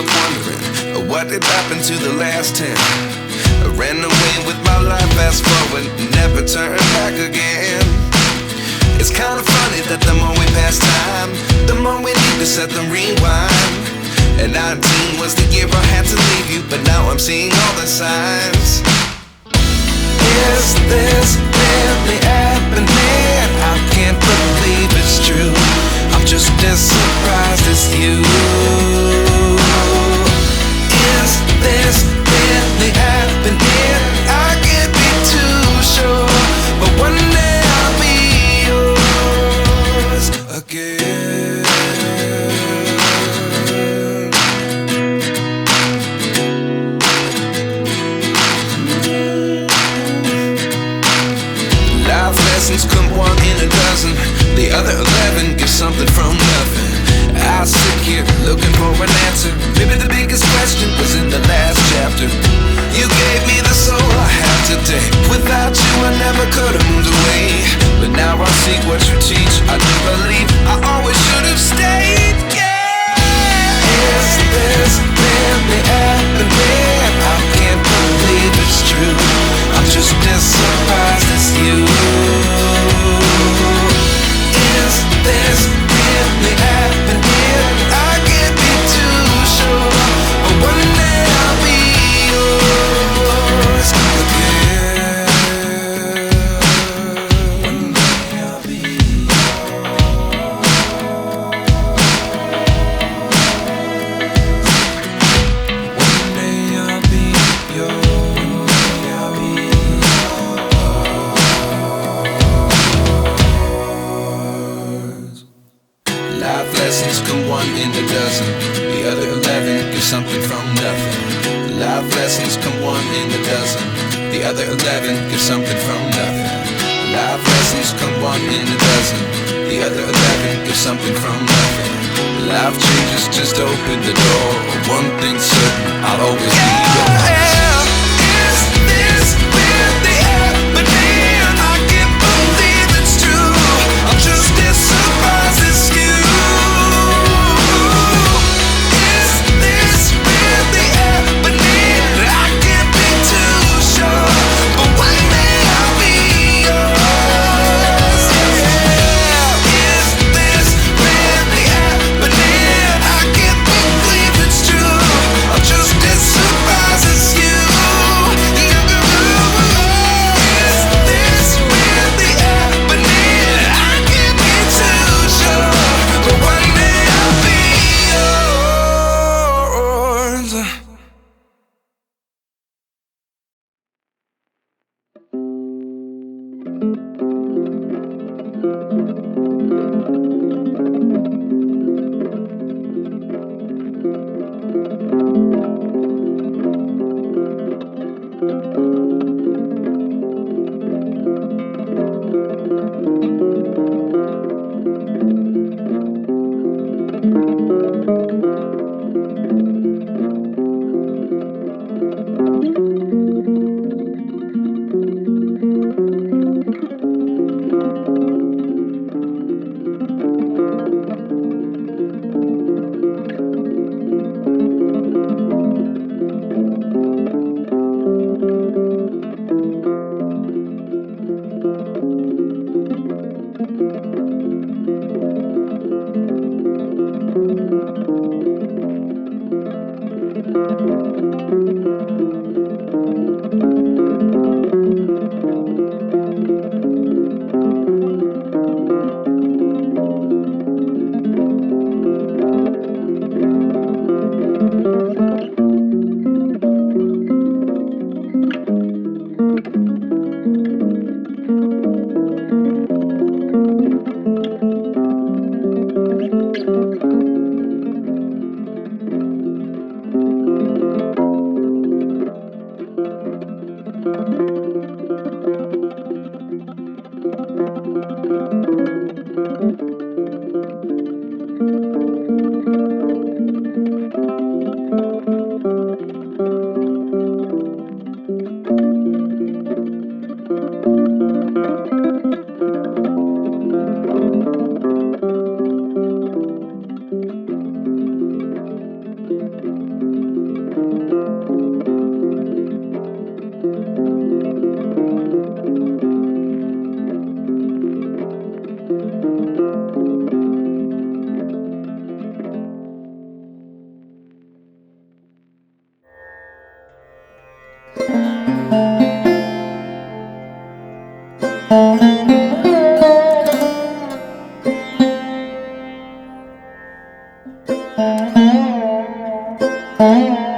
up wondering what did happen to the last 10. I ran away with my life, fast forward, never turn back again. It's kind of funny that the more we pass time, the more we need to set them rewind. And 19 was the year I had to leave you, but now I'm seeing all the signs. Is this really happening? I can't believe it's true. I'm just as surprised as you. Is this really happening? I can't be too sure, but one day I'll be yours again. Life lessons come one in a dozen, the other 11 get something from nothing. I sit here looking for an answer. Maybe the biggest question was in the last chapter. You gave me the soul I have today. Without you I never could have moved away. But now I see what you teach. I do believe I always should have stayed. Yeah. Is this really happening? I can't believe it's true. I'm just as surprised as you. Is this really happening? I can't be too sure, but one day I'll be yours again. One day I'll be One day I'll be yours. I'll be yours. Life lessons come one in a dozen, the other 11 give something from nothing. Life lessons come one in a dozen, the other 11 give something from nothing. Life lessons come one in a dozen, the other 11 give something from nothing. Life changes, just open the door. One thing's certain, I'll always be yours. Is this really happening? I can't believe it's true. I'm just as surprised as you. Thank you.